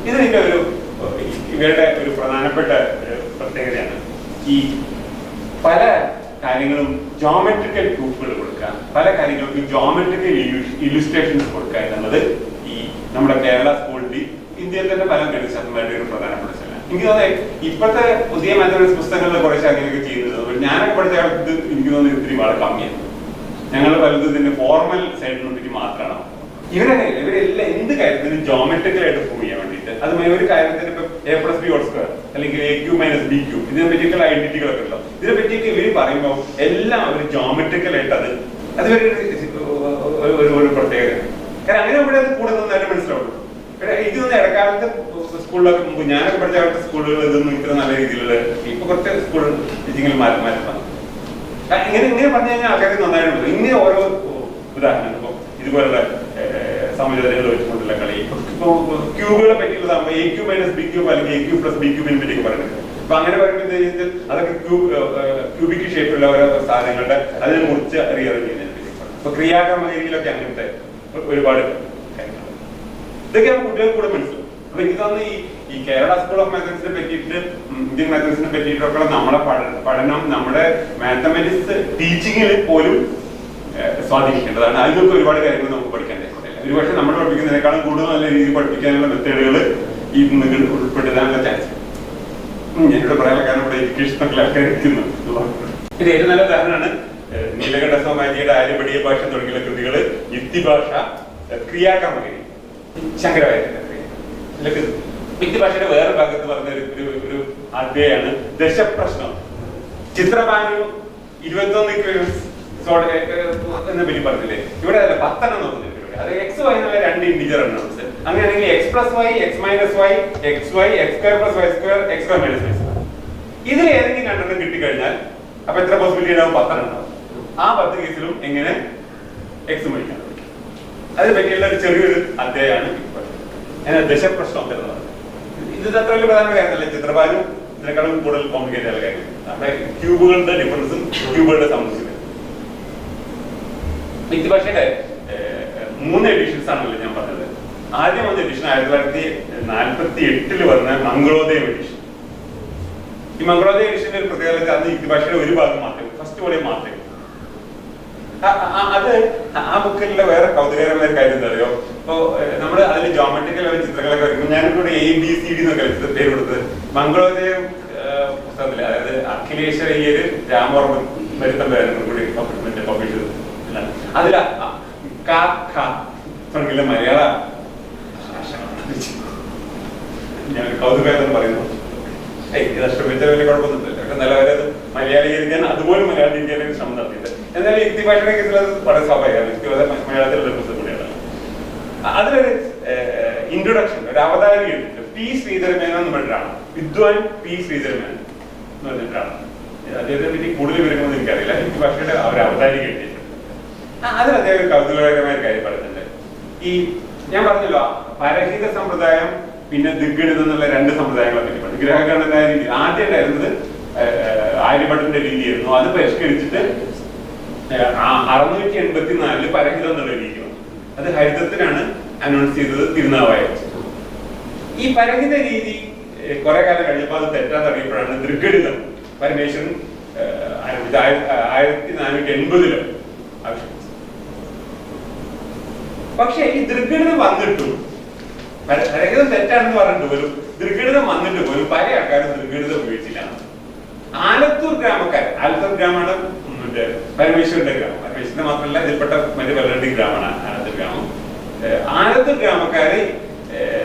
ഇതിന്റെ ഇവരുടെ ഒരു പ്രധാനപ്പെട്ട പ്രത്യേകതയാണ് ഈ പല കാര്യങ്ങളും ജോമെട്രിക്കൽ പ്രൂഫുകൾ കൊടുക്കുക, പല കാര്യങ്ങൾക്കും ജോമെട്രിക്കൽ ഇല്ലുസ്ട്രേഷൻസ് കൊടുക്കുക എന്നുള്ളത് ഈ നമ്മുടെ കേരള സ്കൂളിൽ ഇന്ത്യയിൽ തന്നെ പല ഗണിതശാസ്ത്രങ്ങളുടെ ഒരു പ്രധാനപ്പെട്ട സ്ഥലമാണ്. എനിക്ക് തോന്നുന്നത് ഇപ്പോഴത്തെ പുതിയ മാത്തമാറ്റിക്സ് പുസ്തകങ്ങളിൽ കുറേശ്ശെ അങ്ങനെയൊക്കെ ചെയ്യുന്നത്. ഞാനൊക്കെ പഠിച്ച കാലത്ത് എനിക്ക് തോന്നുന്നത് ഇത്തിരി വളരെ കമ്മിയാണ്. ഞങ്ങൾ പലതും ഇതിന്റെ ഫോർമൽ സൈഡിനെ പറ്റി മാത്രമാണ്. ഇവരെല്ലാം എന്ത് കാര്യത്തിനും ജോമെട്രിക്കലായിട്ട് പ്രൂവ് ചെയ്യാൻ വേണ്ടിയിട്ട്, അത് ഒരു കാര്യത്തിന് ഇപ്പൊ A+B² അല്ലെങ്കിൽ AQ-BQ ഇതിനെ പറ്റിയൊക്കെയുള്ള ഐഡന്റിറ്റികളൊക്കെ ഉണ്ടോ, ഇതിനെ പറ്റിയൊക്കെ ഇവര് പറയുമ്പോൾ എല്ലാം അവർ ജോമെട്രിക്കലായിട്ട് അത് ഒരു പ്രത്യേകത. കാരണം അങ്ങനെ ഇവിടെ അത് കൂടെ നന്നായിട്ട് മനസ്സിലാവുള്ളൂ. എനിക്ക് തോന്നുന്നു ഇടക്കാലത്ത് സ്കൂളിലൊക്കെ മുമ്പ് ഞാനൊക്കെ പഠിച്ച കാലത്തെ സ്കൂളുകൾ ഇതൊന്നും ഇത്ര നല്ല രീതിയിലുള്ള ഇപ്പൊ കുറച്ച് സ്കൂൾ ടീച്ചിങ്ങിൽ മാറ്റം ഇങ്ങനെ പറഞ്ഞു കഴിഞ്ഞാൽ ആൾക്കാർക്ക് നന്നായിട്ട് ഇങ്ങനെ ഓരോ ഉദാഹരണം ഇപ്പൊ ഇതുപോലുള്ള സമചോദനകൾ വെച്ചുകൊണ്ടുള്ള കളി. ഇപ്പൊ ക്യൂബുകളെ പറ്റിയുള്ളതാകുമ്പോൾ AQ-BQ അല്ലെങ്കിൽ AQ+BQ പറ്റിയൊക്കെ പറയുന്നത്. അപ്പൊ അങ്ങനെ പറയുമ്പോൾ അതൊക്കെ ക്യൂബിക് ഷേപ്പിലുള്ള ഓരോ സാധനങ്ങളുടെ അതിനെ മുറിച്ച് റീഅറേഞ്ച് ചെയ്യുന്നതിനെ പറ്റി. അപ്പൊ ക്രിയാകർമ്മ രീതിയിലൊക്കെ അങ്ങനത്തെ ഒരുപാട് കാര്യങ്ങൾ ഇതൊക്കെ നമുക്ക് കുട്ടികൾക്ക് കൂടെ മനസ്സിലാവും. അപ്പൊ എനിക്ക് തോന്നുന്നു ഈ കേരള സ്കൂൾ ഓഫ് മാത്തമാറ്റിക്സിനെ പറ്റിയിട്ട്, ഇന്ത്യൻ മാത്തമാറ്റിക്സിനെ പറ്റിയിട്ടൊക്കെ നമ്മുടെ പഠനം നമ്മുടെ മാത്തമാറ്റിക്സ് ടീച്ചിങ്ങിൽ പോലും സ്വാധീനിക്കേണ്ടതാണ്. അതിനൊക്കെ ഒരുപാട് കാര്യങ്ങൾ നമുക്ക് പഠിക്കാൻ പറ്റില്ല. ഒരുപക്ഷെ നമ്മൾ പഠിപ്പിക്കുന്നതിനേക്കാളും കൂടുതൽ നല്ല രീതിയിൽ പഠിപ്പിക്കാനുള്ള മെത്തേഡുകൾ ഈ ഉൾപ്പെടുത്താനുള്ള ചാൻസ്. ഞാനിവിടെ പറയാനുള്ള കാരണം ഇവിടെ എഡ്യൂക്കേഷനൊക്കെ ആൾക്കാർ ഇരിക്കുന്നു. ഇത് ഏറ്റവും നല്ല ഉദാഹരണമാണ് നീലകണ്ഠ സോമാജിയുടെ ആര്യഭടീയ ഭാഷ തുടങ്ങിയുള്ള കൃതികൾ, യുക്തിഭാഷ, ക്രിയാകർമ്മഗിരി, ശങ്കരാചാര്യന്റെ ക്രിയ. യുക്തിഭാഷയുടെ വേറെ ഭാഗത്ത് പറഞ്ഞ ഒരു അധ്യായമാണ് ദശപ്രശ്നം. ചിത്രഭാനു 21 എന്നെ പറ്റി പറഞ്ഞില്ലേ, ഇവിടെ 10 നോക്കുന്നില്ല. അത് XY എന്നുള്ള 2 ഇന്റിജർ എണ്ണംസ്. അങ്ങനെയാണെങ്കിൽ X+Y, X-Y, XY, X²+Y², X²-Y². ഇതിൽ ഏതെങ്കിലും 2 കിട്ടിക്കഴിഞ്ഞാൽ അപ്പൊ എത്ര പോസിബിലിറ്റി ഉണ്ടാവും? 10 ഉണ്ടാവും. ആ 10 കേസിലും എങ്ങനെ X മേടിക്കാൻ പറ്റും, അതിനെ പറ്റിയുള്ള ഒരു ചെറിയൊരു അധ്യായമാണ് ദശപ്രശ്നം എന്ന് പറയുന്നത്. ഇത് അത്ര വലിയ പ്രധാന കാര്യമല്ല. ചിത്രഭാനും ഇതിനേക്കാളും കൂടുതൽ കോംപ്ലിക്കേറ്റ് ആയ കാര്യം നമ്മുടെ ക്യൂബുകളുടെ ഡിഫറൻസും ക്യൂബുകളുടെ സംബന്ധിച്ച്. യുക്തിഭാഷയുടെ 3 എഡിഷൻസ് ആണല്ലോ ഞാൻ പറഞ്ഞത്. ആദ്യം വന്ന എഡിഷൻ 1948 വന്ന മംഗളോദയം എഡിഷൻ. ഈ മംഗളോദയം എഡിഷന്റെ ഒരു പ്രത്യേകത അന്ന് യുക്തിഭാഷയുടെ ഒരു ഭാഗം മാത്രമേ, ഫസ്റ്റ് വോളിയം മാത്രമേ. അത് ആ ബുക്കിലുള്ള വേറെ കൗതുകകരമായ കാര്യം എന്താ അറിയോ, ഇപ്പൊ നമ്മള് അതിൽ ജോമെട്രിക്കൽ ചിത്രങ്ങളൊക്കെ വരയ്ക്കുമ്പോൾ ഞാനിവിടെ ABCD എന്നൊക്കെ പേര് കൊടുത്തത് മംഗളോദയം പുസ്തകത്തില്, അതായത് അഖിലേശ്വരയ്യര് രാമവർമ്മൻ വരുത്തം കൂടി പബ്ലിഷ് ചെയ്തത്. അതില മലയാള ഞാൻ കൗതുകം പറയുന്നു. ശ്രമിച്ച വലിയ കുഴപ്പമൊന്നുമില്ല. നല്ല വരെ മലയാളീകരിക്കാൻ അതുപോലെ മലയാളീകരിക്കാൻ ശ്രമം നടത്തിയിട്ട്. എന്നാലും യുക്തിഭാഷയുടെ കേസിൽ അത് വളരെ സ്വാഭാവികമാണ്. മലയാളത്തിലുള്ള പുസ്തകം കൂടിയാണ്. അതിലൊരു ഇൻട്രൊഡക്ഷൻ, ഒരു അവതാരിക P. ശ്രീധരമേനോൻ എന്ന് പറഞ്ഞിട്ടാണ്, വിദ്വാൻ P. ശ്രീധരമേനോൻ എന്ന് പറഞ്ഞിട്ടാണ്. അദ്ദേഹത്തെ പറ്റി കൂടുതൽ വിവരങ്ങളൊന്നും എനിക്കറിയില്ല. യുക്തിഭാഷയുടെ ഒരു അവതാരിക എഴുതിയിട്ടുണ്ട്. അതിൽ അദ്ദേഹം ഒരു കൗതുകകരമായ കാര്യം പറയുന്നുണ്ട്. ഈ ഞാൻ പറഞ്ഞല്ലോ പരഹിത സമ്പ്രദായം പിന്നെ ദിഗ്ഗണിതം എന്നുള്ള 2 സമ്പ്രദായങ്ങളെ പറ്റി പറഞ്ഞു. ഗ്രഹഗണനായ രീതി ആദ്യം ഉണ്ടായിരുന്നത് ആര്യഭട്ടന്റെ രീതിയായിരുന്നു. അത് പരിഷ്കരിച്ചിട്ട് 684 പരഹിതം എന്നുള്ള രീതി വന്നു. അത് ഹരിതത്തിനാണ് അനൗൺസ് ചെയ്തത് തിരുനാവായ. ഈ പരഹിത രീതി കുറെ കാലം കഴിഞ്ഞപ്പോൾ അത് തെറ്റാന്ന് അറിയപ്പോഴാണ് ദൃഗണിതം പരമേശ്വരൻ 1480 ആവശ്യം. പക്ഷെ ഈ ദൃഗണിതം വന്നിട്ടും, പരഹിതം തെറ്റാണെന്ന് പറഞ്ഞിട്ട് പോലും ദൃഗണിതം വന്നിട്ട് പോലും പല ആൾക്കാരും ദൃഗണിതം ഉപയോഗിച്ചില്ല. ആലത്തൂർ ഗ്രാമക്കാരൻ, ആലത്തൂർ ഗ്രാമമാണ് പരമേശ്വരന്റെ ഗ്രാമം. പരമേശ്വരന്റെ മാത്രമല്ല ഇതിൽപ്പെട്ട മറ്റു പലരുടെയും ഗ്രാമമാണ് ആലത്തൂർ ഗ്രാമം. ആലത്തൂർ ഗ്രാമക്കാര്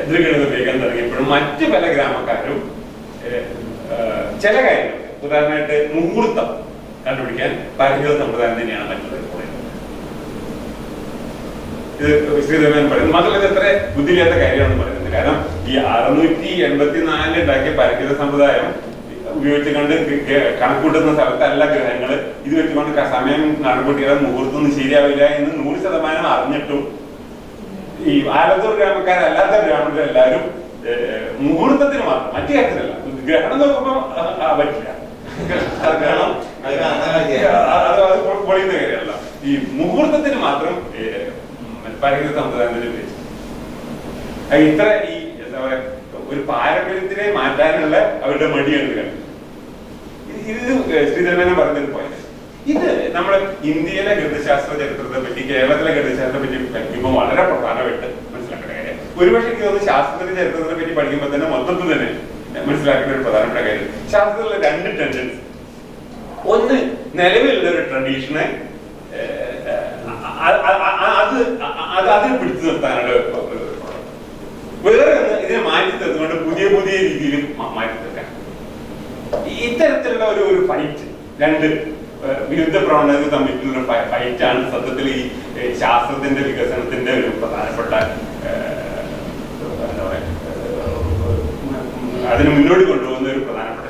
ദൃഗണിതം ഉപയോഗിക്കാൻ തുടങ്ങിയപ്പോഴും മറ്റു പല ഗ്രാമക്കാരും ചില കാര്യങ്ങൾ, ഉദാഹരണമായിട്ട് മുഹൂർത്തം കണ്ടുപിടിക്കാൻ പരഹിത സമ്പ്രദായം തന്നെയാണ് മറ്റുള്ളത്. ഇത് ശ്രീധരമേനോൻ പറയുന്നത് മാത്രമല്ല ഇത് എത്ര ബുദ്ധിയില്ലാത്ത കാര്യമാണെന്ന് പറയുന്നത്. കാരണം ഈ 684 ഉണ്ടാക്കിയ പരഹിത സമ്പ്രദായം ഉപയോഗിച്ചുകൊണ്ട് കണക്കൂട്ടുന്ന സ്ഥലത്തല്ല ഗ്രഹങ്ങൾ. ഇത് വെച്ചുകൊണ്ട് സമയം കണക്കൂട്ടിയാൽ മുഹൂർത്തമൊന്നും ശരിയാവില്ല എന്ന് 100% അറിഞ്ഞിട്ടും ഈ ആലത്തൂർ ഗ്രാമക്കാരല്ലാത്ത ഗ്രാമത്തിലെല്ലാവരും മുഹൂർത്തത്തിന് മാത്രം, മറ്റു കാര്യത്തിലല്ല. ഗ്രഹണം നോക്കുമ്പോൾ പറ്റില്ല, അത് പൊളിയുന്ന കാര്യമല്ല. ഈ മുഹൂർത്തത്തിന് മാത്രം പരഹിത സമ്പ്രദായത്തിന് ഉപയോഗിച്ചു. ഇത്ര ഈ എന്താ പറയാ പാരമ്പര്യത്തിനെ മാറ്റാനുള്ള അവരുടെ മടിയാണ്. ഇത് ശ്രീധരമേനോൻ പറഞ്ഞൊരു പോയിന്റ്. ഇത് നമ്മൾ ഇന്ത്യയിലെ ഗണിതശാസ്ത്ര ചരിത്രത്തെ പറ്റി, കേരളത്തിലെ ഗണിതശാസ്ത്രത്തെ പറ്റി പഠിക്കുമ്പോൾ വളരെ പ്രധാനമായിട്ട് മനസ്സിലാക്കേണ്ട കാര്യം, ഒരുപക്ഷെ എനിക്ക് തോന്നുന്നു ശാസ്ത്രത്തിന്റെ ചരിത്രത്തെ പറ്റി പഠിക്കുമ്പോൾ തന്നെ മൊത്തത്തിൽ തന്നെ മനസ്സിലാക്കേണ്ട ഒരു പ്രധാനപ്പെട്ട കാര്യം, ശാസ്ത്രത്തിലുള്ള രണ്ട് ടെൻഡൻസി. ഒന്ന്, നിലവിലുള്ള ഒരു ട്രഡീഷനെ അതിനെ പിടിച്ചു നിർത്താനുള്ള, വേറെ ഒന്ന് ഇതിനെ മാറ്റി തീർത്തുകൊണ്ട് പുതിയ പുതിയ രീതിയിൽ മാറ്റി തീർക്കാൻ. ഇത്തരത്തിലുള്ള ഒരു ഫൈറ്റ്, രണ്ട് വിരുദ്ധ പ്രവണതകൾ തമ്മിലുള്ള ഫൈറ്റാണ് സത്യത്തിൽ ഈ ശാസ്ത്രത്തിന്റെ വികസനത്തിന്റെ ഒരു പ്രധാനപ്പെട്ട എന്താ പറയാ, അതിന് മുന്നോട്ട് കൊണ്ടുപോകുന്ന ഒരു പ്രധാനപ്പെട്ട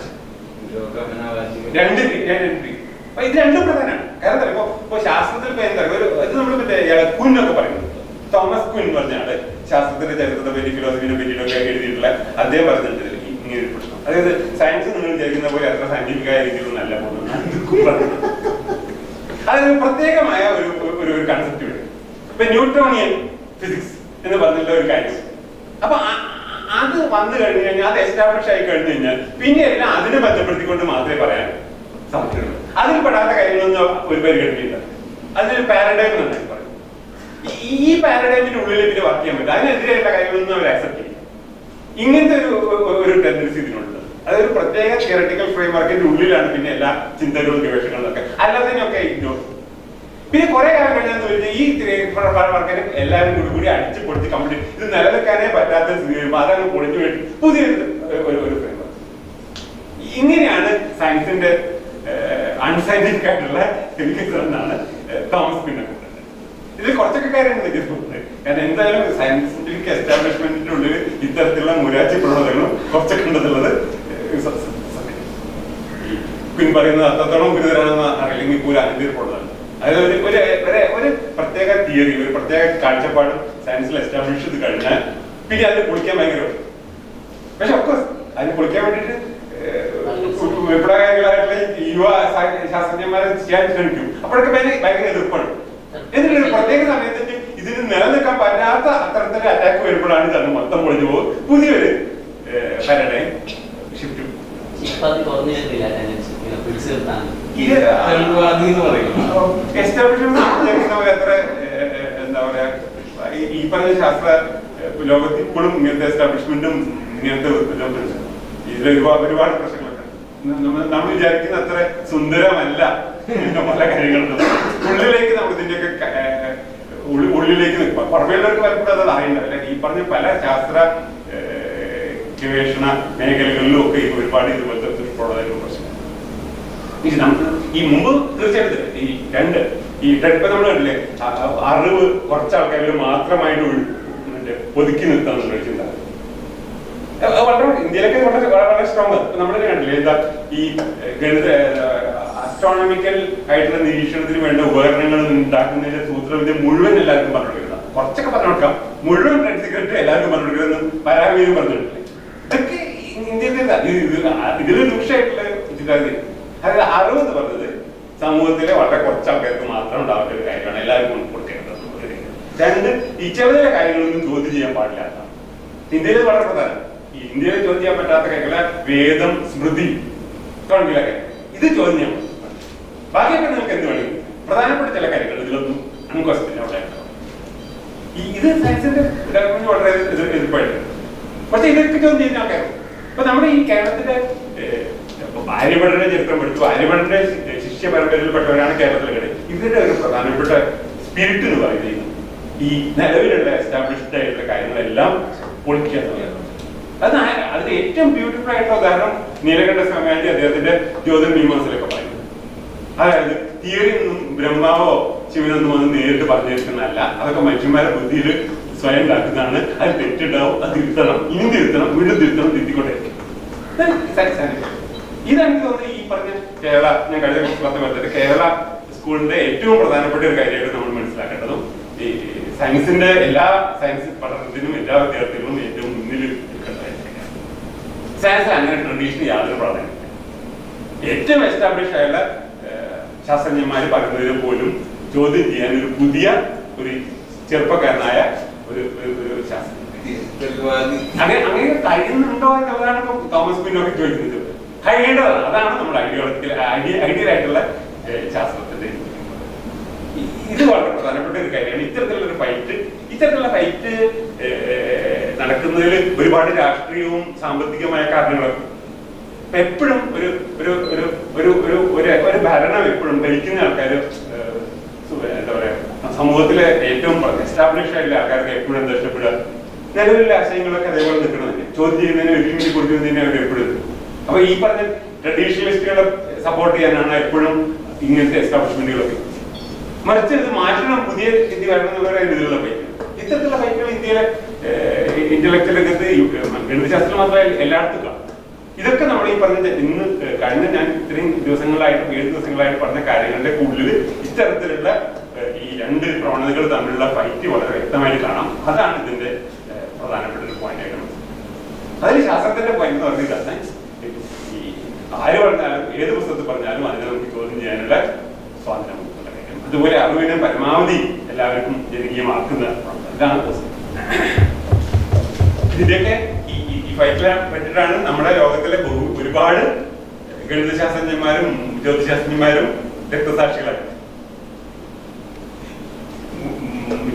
ഇത് രണ്ടും പ്രധാനമാണ്. കാരണം ഇപ്പൊ ശാസ്ത്രത്തിൽ എന്താ ഇത് നമ്മൾ മറ്റേ ക്വിൻ ഒക്കെ പറയുന്നത്, തോമസ് ക്വിൻ പറഞ്ഞാണ് ശാസ്ത്രത്തിന്റെ ചരിത്രത്തെ പറ്റി, ഫിലോസഫിനെ പറ്റിയിട്ടൊക്കെ എഴുതിയിട്ടുള്ള അദ്ദേഹം പറഞ്ഞിട്ടുണ്ട് ഇങ്ങനെ ഒരു പ്രശ്നം. അതായത് സയൻസ് നിങ്ങൾ വിചാരിക്കുന്ന പോലെ അത്ര സയന്റിഫിക് ആയ രീതിയിലൊന്നും അല്ല പോകുന്നത്. അതൊരു പ്രത്യേകമായ ഒരു കൺസെപ്റ്റ് വരും. ഇപ്പൊ ന്യൂട്ടോണിയൻ ഫിസിക്സ് എന്ന് പറഞ്ഞിട്ടുള്ള ഒരു കാര്യം, അപ്പൊ അത് വന്നു കഴിഞ്ഞു കഴിഞ്ഞാൽ, അത് എസ്റ്റാബ്ലിഷ് ആയി കഴിഞ്ഞു കഴിഞ്ഞാൽ പിന്നെ എല്ലാം അതിനെ ബന്ധപ്പെടുത്തിക്കൊണ്ട് മാത്രമേ പറയാൻ സാധിക്കുള്ളൂ. അതിൽ പെടാത്ത കാര്യങ്ങളൊന്നും ഒരു പേര് കേട്ടിട്ടില്ല. അതിനൊരു പാരഡൈം എന്നാണ് പറയും. ഈ പാരഡൈമിന്റെ ഉള്ളിൽ പിന്നെ വർക്ക് ചെയ്യാൻ പറ്റും. അതിനെതിരെയുള്ള കാര്യങ്ങളൊന്നും അവർ അക്സെപ്റ്റ് ചെയ്യും. ഇങ്ങനത്തെ ഒരു ടെൻഡൻസി ഇതിനുണ്ട്. അതൊരു പ്രത്യേക തിയററ്റിക്കൽ ഫ്രെയിം വർക്കിന്റെ ഉള്ളിലാണ് പിന്നെ എല്ലാ ചിന്തകളും ഗവേഷണങ്ങളും ഒക്കെ, അല്ലാത്തതിനൊക്കെ ഇഗ്നോർ. പിന്നെ കുറെ കാലം കഴിഞ്ഞാൽ ഈ വർക്കിനെ എല്ലാവരും കൂടി അടിച്ച് പൊളിച്ച് കംപ്ലീറ്റ് ഇത് നിലനിൽക്കാനേ പറ്റാത്ത സ്ഥിതി വരുമ്പോൾ അതങ്ങ് പൊളിച്ചു വേണ്ടി പുതിയൊരു ഫ്രെയിം വർക്ക്. ഇങ്ങനെയാണ് സയൻസിന്റെ അൺസയന്റിഫിക് ആയിട്ടുള്ള ഫിസിക്സ് എന്നാണ് തോമസ് ക്വിൻ. ഇതിൽ കുറച്ചൊക്കെ കാര്യമാണ് വ്യത്യസ്തമുണ്ട്. കാരണം എന്തായാലും സയന്റിഫിക് എസ്റ്റാബ്ലിഷ്മെന്റിന്റെ ഉള്ളിൽ ഇത്തരത്തിലുള്ള മുരാച്ചി പ്രവണതകളും കുറച്ചൊക്കെ ഉണ്ടെന്നുള്ളത് ക്വിൻ പറയുന്നത് അത്രത്തോളം ഗുരുതരാണെന്ന് അറിയില്ലെങ്കിൽ പോലും അനുഭവപ്പെടുന്നതാണ്. അതായത് ഒരു പ്രത്യേക തിയറി, ഒരു പ്രത്യേക കാഴ്ചപ്പാട് സയൻസിൽ എസ്റ്റാബ്ലിഷ് ചെയ്ത് കഴിഞ്ഞാൽ പിന്നെ അതിന് പൊളിക്കാൻ ഭയങ്കര, പക്ഷെ ഒഫ്കോഴ്സ് അതിന് പൊളിക്കാൻ വേണ്ടിയിട്ട് വിപ്ലവകാരികളായിട്ടുള്ള യുവ ശാസ്ത്രജ്ഞന്മാരെ ചെയ്യാൻ ശ്രമിക്കും. അപ്പോഴൊക്കെ ഭയങ്കര എതിർപ്പാണ്. എന്നിട്ട് ഒരു പ്രത്യേക സമയത്ത് ഇതിന് നിലനിൽക്കാൻ പറ്റാത്ത അത്തരത്തിലുള്ള അറ്റാക്ക് വരുമ്പോഴാണ് ഇതാണ് മൊത്തം പൊളിഞ്ഞു പോകും. പുതിയൊരു പാരഡൈം ഷിഫ്റ്റും എത്ര എന്താ പറയാ, ഈ പറഞ്ഞ ശാസ്ത്ര ലോകത്ത് ഇപ്പോഴും ഇങ്ങനത്തെ എസ്റ്റാബ്ലിഷ്മെന്റും ഇങ്ങനത്തെ ഇതിൽ ഒരുപാട് പ്രശ്നങ്ങളൊക്കെ നമ്മൾ വിചാരിക്കുന്ന അത്ര സുന്ദരമല്ല പല കാര്യങ്ങളും. ഉള്ളിലേക്ക് നമ്മൾ ഇതിന്റെയൊക്കെ ഉള്ളിലേക്ക് പുറമേയുള്ളവർക്ക് പലപ്പോഴും അത് അറിയണ്ടല്ല. ഈ പറഞ്ഞ പല ശാസ്ത്ര ഗവേഷണ മേഖലകളിലും ഒക്കെ ഒരുപാട് ഇതുപോലത്തെ പ്രശ്നം ഈ മുമ്പ് തീർച്ചയായിട്ടും ഇപ്പൊ നമ്മൾ കണ്ടില്ലേ, അറിവ് കുറച്ചാൾക്കാർ മാത്രമായിട്ട് ഒതുക്കി നിർത്താന്നുള്ള ചിന്ത വളരെ ഇന്ത്യയിലൊക്കെ വളരെ സ്ട്രോങ്. നമ്മൾ കണ്ടില്ലേ, എന്താ ഈ ഗണിത അസ്ട്രോണമിക്കൽ ആയിട്ടുള്ള നിരീക്ഷണത്തിന് വേണ്ട ഉപകരണങ്ങൾ ഉണ്ടാക്കുന്നതിന്റെ സൂത്രവിദ്യ മുഴുവൻ എല്ലാവർക്കും പറഞ്ഞു കൊടുക്കുന്നത്. കുറച്ചൊക്കെ പറഞ്ഞു കൊടുക്കാം, മുഴുവൻ ട്രേഡ് സീക്രട്ട് എല്ലാവർക്കും പറഞ്ഞു കൊടുക്കുന്നത് പരാമീയം പറഞ്ഞിട്ടില്ലേ. ഇതൊക്കെ ഇന്ത്യയിലെ ഇതില് രൂക്ഷമായിട്ടുള്ള ചിന്താഗതി. അതായത് അറിവ് എന്ന് പറഞ്ഞത് സമൂഹത്തിലെ വളരെ കുറച്ച് ആൾക്കാർക്ക് മാത്രം ഉണ്ടാവേണ്ട ഒരു കാര്യമാണ്, എല്ലാവർക്കും കൊടുക്കേണ്ടത്. രണ്ട്, ഈ ചെറിയ കാര്യങ്ങളൊന്നും ചോദ്യം ചെയ്യാൻ പാടില്ല. ഇന്ത്യയിൽ വളരെ പ്രധാനം. ഈ ഇന്ത്യയിൽ ചോദ്യം ചെയ്യാൻ പറ്റാത്ത കാര്യങ്ങളെ വേദം, സ്മൃതി തുടങ്ങിയൊക്കെ ഇത് ചോദ്യം ചെയ്യാൻ പറ്റും. ബാക്കിയൊക്കെ നിങ്ങൾക്ക് എന്ത് വേണമെങ്കിൽ പ്രധാനപ്പെട്ട ചില കാര്യങ്ങൾ ഇതിലൊന്നും അൺക്വസ്റ്റ്യൻ അവിടെ ഇത് സയൻസിന്റെ ഡെവലപ്മെന്റ് വളരെ എതിർപ്പായിട്ട്. പക്ഷെ ഇതൊക്കെ ചോദ്യം ചെയ്യുന്ന ആൾക്കാരുണ്ട്. ഇപ്പൊ നമ്മുടെ ഈ കേരളത്തിന്റെ ആര്യഭടന്റെ ചരിത്രം പഠിച്ചു, ആര്യഭടന്റെ ശിഷ്യ പരമ്പരയിൽപ്പെട്ടവരാണ് കേരളത്തിലെ. ഇവരുടെ ഒരു പ്രധാനപ്പെട്ട സ്പിരിറ്റ് എന്ന് പറയുന്നത് ഈ നിലവിലുള്ള എസ്റ്റാബ്ലിഷ്ഡ് ആയിട്ടുള്ള കാര്യങ്ങളെല്ലാം പൊളിക്കുക എന്നുള്ളതാണ്. അതിന് ഏറ്റവും ബ്യൂട്ടിഫുൾ ആയിട്ടുള്ള ഉദാഹരണം നീലകണ്ഠ സ്വാമിജി അദ്ദേഹത്തിന്റെ ജ്യോതിർമീമാംസയിലൊക്കെ പറയുന്നത്. അതായത് തിയറി ഒന്നും ബ്രഹ്മാവോ ശിവനൊന്നും അത് നേരിട്ട് പറഞ്ഞിരിക്കുന്നതല്ല, അതൊക്കെ മനുഷ്യന്മാരുടെ ബുദ്ധിയിൽ സ്വയം ഉണ്ടാക്കുന്നതാണ്. അത് തെറ്റുണ്ടാവും, അത് തിരുത്തണം, ഇനി തിരുത്തണം, വീണ്ടും തിരുത്തണം, തിരുത്തിക്കൊണ്ടിരിക്കും. ഇതെനിക്ക് തോന്നുന്നത് ഈ പറഞ്ഞ കേരള, ഞാൻ കഴിഞ്ഞ പറഞ്ഞത് കേരള സ്കൂളിന്റെ ഏറ്റവും പ്രധാനപ്പെട്ട ഒരു കാര്യമായിട്ട് നമ്മൾ മനസ്സിലാക്കേണ്ടതും ഈ സയൻസിന്റെ എല്ലാ സയൻസ് പഠനത്തിനും എല്ലാ വിദ്യാർത്ഥികളും ഏറ്റവും മുന്നിൽ സയൻസിൽ അങ്ങനെ ട്രഡീഷണൽ യാതൊരു പ്രാധാന്യം. ഏറ്റവും എസ്റ്റാബ്ലിഷ് ആയുള്ള ശാസ്ത്രജ്ഞന്മാർ പറയുന്നതിന് പോലും ചോദ്യം ചെയ്യാൻ ഒരു പുതിയ ഒരു ചെറുപ്പക്കാരനായ ഒരു ശാസ്ത്രജ്ഞൻ അങ്ങനെ കഴിയുന്നുണ്ടോ എന്നുള്ളതാണ് ഇപ്പൊ തോമസ് കുഞ്ഞൊക്കെ ചോദിക്കുന്നത്. കഴിയേണ്ടതാണ്. അതാണ് നമ്മുടെ ഐഡിയൽ ആയിട്ടുള്ള ശാസ്ത്രത്തിന്റെ. ഇത് വളരെ പ്രധാനപ്പെട്ട ഒരു കാര്യമാണ്. ഇത്തരത്തിലുള്ള ഫൈറ്റ് നടക്കുന്നതിൽ ഒരുപാട് രാഷ്ട്രീയവും സാമ്പത്തികമായ കാരണങ്ങളൊക്കെ. എപ്പോഴും ഒരു ഭരണം എപ്പോഴും ഭരിക്കുന്ന ആൾക്കാർ, എന്താ പറയാ, സമൂഹത്തിലെ ഏറ്റവും എസ്റ്റാബ്ലിഷ് ആയിട്ടുള്ള ആൾക്കാർക്ക് എപ്പോഴും എന്താ ഇഷ്ടപ്പെടുക, നിലവിലുള്ള ആശയങ്ങളൊക്കെ അതേപോലെ നിൽക്കണമെന്നില്ല. ചോദ്യം ചെയ്യുന്നതിന് വെല്ലുവിളി കൊടുക്കുന്നതിന് അവർ എപ്പോഴും. അപ്പൊ ഈ പറഞ്ഞ ട്രഡീഷണലിസ്റ്റുകളെ സപ്പോർട്ട് ചെയ്യാനാണ് എപ്പോഴും ഇങ്ങനത്തെ എസ്റ്റാബ്ലിഷ്മെന്റുകളൊക്കെ. മറിച്ച് ഇത് മാറ്റണം, പുതിയ ഇന്ത്യ വരണം എന്നുള്ള ഇതിലുള്ള ഫൈറ്റ്. ഇത്തരത്തിലുള്ള ഫൈറ്റുകൾ ഇന്ത്യയിലെ ഇന്റലക്ച്വൽ രംഗത്ത് ഗണിതശാസ്ത്രം മാത്രമല്ല എല്ലായിടത്തും കാണും. ഇതൊക്കെ നമ്മൾ ഈ പറഞ്ഞ കഴിഞ്ഞ ഞാൻ ഇത്രയും ദിവസങ്ങളായിട്ട് 7 ദിവസങ്ങളായിട്ട് പറഞ്ഞ കാര്യങ്ങളുടെ കൂടുതൽ ഇത്തരത്തിലുള്ള ഈ രണ്ട് പ്രവണതകൾ തമ്മിലുള്ള ഫൈറ്റ് വളരെ വ്യക്തമായിട്ട് കാണാം. അതാണ് ഇതിന്റെ പ്രധാനപ്പെട്ട ഒരു പോയിന്റ് ആയിട്ട്. അതിൽ ശാസ്ത്രത്തിന്റെ പോയിന്റ് എന്ന് പറഞ്ഞാൽ തന്നെ ഈ ആര് പറഞ്ഞാലും ഏത് പുസ്തകത്തിൽ പറഞ്ഞാലും അതിനെ നമുക്ക് ചോദ്യം ചെയ്യാനുള്ള സ്വാതന്ത്ര്യം. അതുപോലെ അറിവിനെ പരമാവധി എല്ലാവർക്കും ജനകീയമാക്കുന്ന ഇതാണ് പുസ്തകം. ഇതിന്റെയൊക്കെ ഈ ഫൈറ്റിനെ പറ്റിയിട്ടാണ് നമ്മുടെ ലോകത്തിലെ ഒരുപാട് ഗണിതശാസ്ത്രജ്ഞന്മാരും ജ്യോതിശാസ്ത്രജ്ഞന്മാരും രക്തസാക്ഷികളായിട്ട്.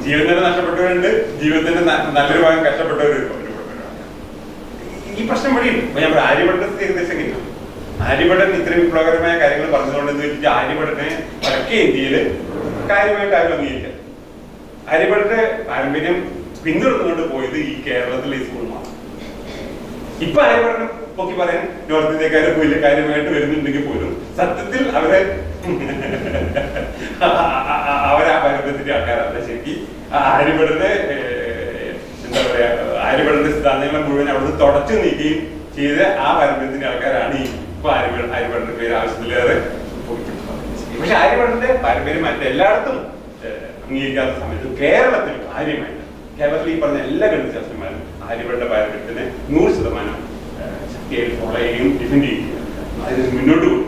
ജീവൻ തന്നെ നഷ്ടപ്പെട്ടവരുണ്ട്, ജീവിതത്തിന്റെ നല്ലൊരു ഭാഗം കഷ്ടപ്പെട്ടവരുണ്ട്. ഈ പ്രശ്നം വഴിയും ഞാൻ ആര്യഭട്ടന്റെ ഏകദേശം കിട്ടും. ആര്യഭട്ടൻ ഇത്രയും വിപ്ലവകരമായ കാര്യങ്ങൾ പറഞ്ഞുകൊണ്ടെന്ന് വെച്ചിട്ട് ആര്യഭട്ടനെ വടക്കേ ഇന്ത്യയില് കാര്യമായിട്ട് ആരും അംഗീകരിക്കാം. ആര്യഭട്ടന്റെ പാരമ്പര്യം പിന്തുടർന്നുകൊണ്ട് പോയത് ഈ കേരളത്തിലെ സ്കൂൾ മാത്രം. ഇപ്പൊ ആര്യഭട്ടനെ പൊക്കി പറയാൻ നോർത്ത് ഇന്ത്യക്കാരെ വലിയ കാര്യമായിട്ട് വരുന്നുണ്ടെങ്കിൽ പോലും സത്യത്തിൽ അവരെ അവരാ പാരമ്പര്യത്തിന്റെ ആൾക്കാരല്ല. ശരിക്കും ആര്യഭട്ടന്റെ എന്താ പറയാ, ആര്യഭട്ടന്റെ സിദ്ധാന്തങ്ങളെ മുഴുവൻ അവിടുന്ന് തുടച്ചു നീക്കുകയും ചെയ്ത ആ പാരമ്പര്യത്തിന്റെ ആൾക്കാരാണ് ഈ ഇപ്പൊ ആര്യഭട്ടന്റെ പേര് ആവശ്യത്തിലേറെ. പക്ഷെ ആര്യഭട്ടന്റെ പാരമ്പര്യം മറ്റെല്ലായിടത്തും അംഗീകരിക്കാത്ത സമയത്ത് കേരളത്തിൽ കാര്യമായിട്ട്, കേരളത്തിൽ ഈ പറഞ്ഞ എല്ലാ ഗണിതശാസ്ത്രന്മാരും ആര്യഭട്ടന്റെ പാരമ്പര്യത്തിന് 100% ശക്തിയായി ഫോളോ ചെയ്യുകയും ഡിഫെൻഡ് ചെയ്യുകയും അതിന് മുന്നോട്ട് പോകും.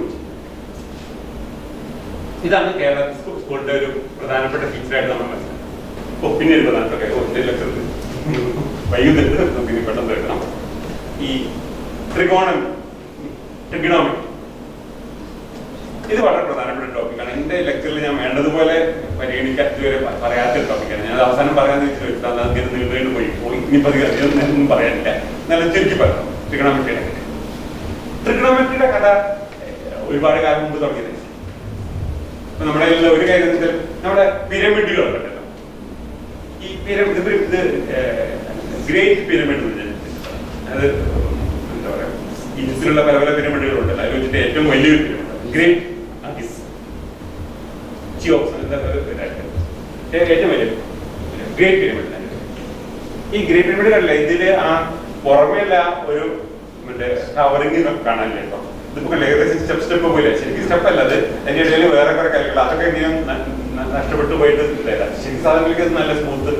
ഇതാണ് കേരള സ്കൂളിന്റെ ഒരു പ്രധാനപ്പെട്ട ഫീച്ചറായിട്ട് നമ്മൾ മനസ്സിലാക്കുന്നത്. പിന്നെ ഒരു പ്രധാനപ്പെട്ട ലക്ഷത്തിൽ വൈകുന്നേരത്ത് നമുക്ക് ഇനി പെട്ടെന്ന് എടുക്കണം. ഈ ട്രിഗോണമി ഇത് വളരെ പ്രധാനപ്പെട്ട ടോപ്പിക്കാണ്. എന്റെ ലെക്ചറിൽ ഞാൻ വേണ്ടതുപോലെ പരിഗണിക്കാൻ ഇതുവരെ പറയാത്ത ടോപ്പിക്കാണ്. ഞാൻ അവസാനം പറയാൻ നീണ്ടു പോയി ഇനിയിപ്പോ അധികം പറയാനില്ല. നല്ല ചുരുക്കി പറയാം. ട്രിഗണോമെട്രിയുടെ കഥ ഒരുപാട് കാലം മുമ്പ് തുടങ്ങിയത്. നമ്മുടെ ഒരു കാര്യം നമ്മുടെ പിരമിഡുകൾ ഉണ്ടല്ലോ. ഈ പിരമിഡ് ഇത് ഗ്രേറ്റ് പിരമിഡ്, അത് എന്താ പറയാ, ഈജിപ്തിലുള്ള പല പല പിരമിഡുകളുണ്ടല്ലോ. അതിൽ വെച്ചിട്ട് ഏറ്റവും വലിയൊരു പിരമിഡ് ഗ്രേറ്റ് ഏറ്റവും വലിയ ഗ്രേറ്റ് പിരമിഡ്. ഈ ഗ്രേറ്റ് പിരമിഡ് കണ്ടില്ല, ഇതില് ആ പുറമേല ഒരു മറ്റേ കവറിങ് കാണാനില്ല കേട്ടോ. ഇതിപ്പോ ഏകദേശം സ്റ്റെപ്പ് പോലെ. ശരിക്കും സ്റ്റെപ്പ് അല്ല, അത് അതിന്റെ ഇടയിൽ വേറെ കുറെ കാര്യങ്ങൾ അതൊക്കെ ഇനിയും നഷ്ടപ്പെട്ടു പോയിട്ട് ശരിക്കും സാധനങ്ങൾക്ക് നല്ല സ്മൂത്ത്.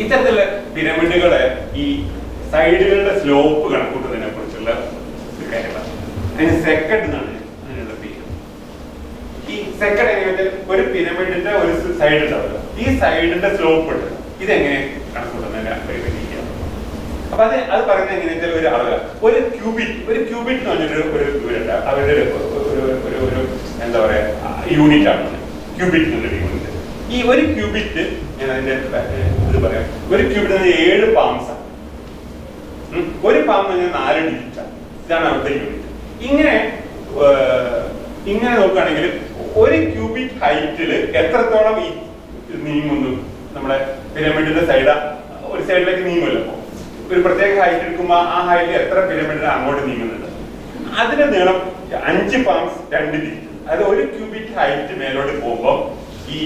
ഇത്തരത്തിലുള്ള പിരമിഡുകളെ ഈ സൈഡുകളുടെ സ്ലോപ്പ് കണക്കൂട്ടുന്നതിനെ കുറിച്ചുള്ള ഒരു കാര്യമാണ്. അതിന് സെക്കൻഡ് എന്നാണ് അതിനുള്ള പേര്. ഈ സെക്കൻഡ് എങ്ങനെ ഒരു പിരമിഡിന്റെ ഒരു സൈഡ് ഉണ്ടാവില്ല, ഈ സൈഡിന്റെ സ്ലോപ്പ് ഉണ്ട്. ഇതെങ്ങനെ കണക്കൂട്ടുന്നതിന് അപ്പൊ അത് പറയുന്നത് എങ്ങനെയാ ഒരു അളവ്, ഒരു ക്യൂബിറ്റ് എന്ന് പറഞ്ഞൊരു ദൂരമുണ്ട്. അവരുടെ ഒരു എന്താ പറയാ യൂണിറ്റ് ആണ് ക്യൂബിറ്റ് എന്നുള്ളൊരു യൂണിറ്റ്. ഈ ഒരു ക്യൂബിറ്റ് ഞാൻ അതിന്റെ ഇത് പറയാം. ഒരു ക്യൂബിറ്റ് 7 പാംസ് ആണ്. ഒരു പാം എന്ന് പറഞ്ഞാൽ 4 ഡിജിറ്റാണ്. ഇതാണ് അവിടുത്തെ യൂണിറ്റ്. ഇങ്ങനെ നോക്കുകയാണെങ്കിൽ ഒരു ക്യൂബിറ്റ് ഹൈറ്റിൽ എത്രത്തോളം ഈ നീങ്ങുന്നു, നമ്മുടെ പിരമിഡിന്റെ ഒരു സൈഡിലേക്ക് നീങ്ങുമല്ലോ. ഒരു പ്രത്യേക ഹൈറ്റ് എടുക്കുമ്പോൾ ആ ഹൈറ്റിൽ എത്ര പിരമിഡിന് അങ്ങോട്ട് നീങ്ങുന്നുണ്ട്. അതിന്റെ നീളം 5 പാംസ് 2 ഡിജിറ്റ്. അതായത് ഒരു ക്യൂബിറ്റ് ഹൈറ്റ് മേലോട്ട് പോകുമ്പോൾ ഈ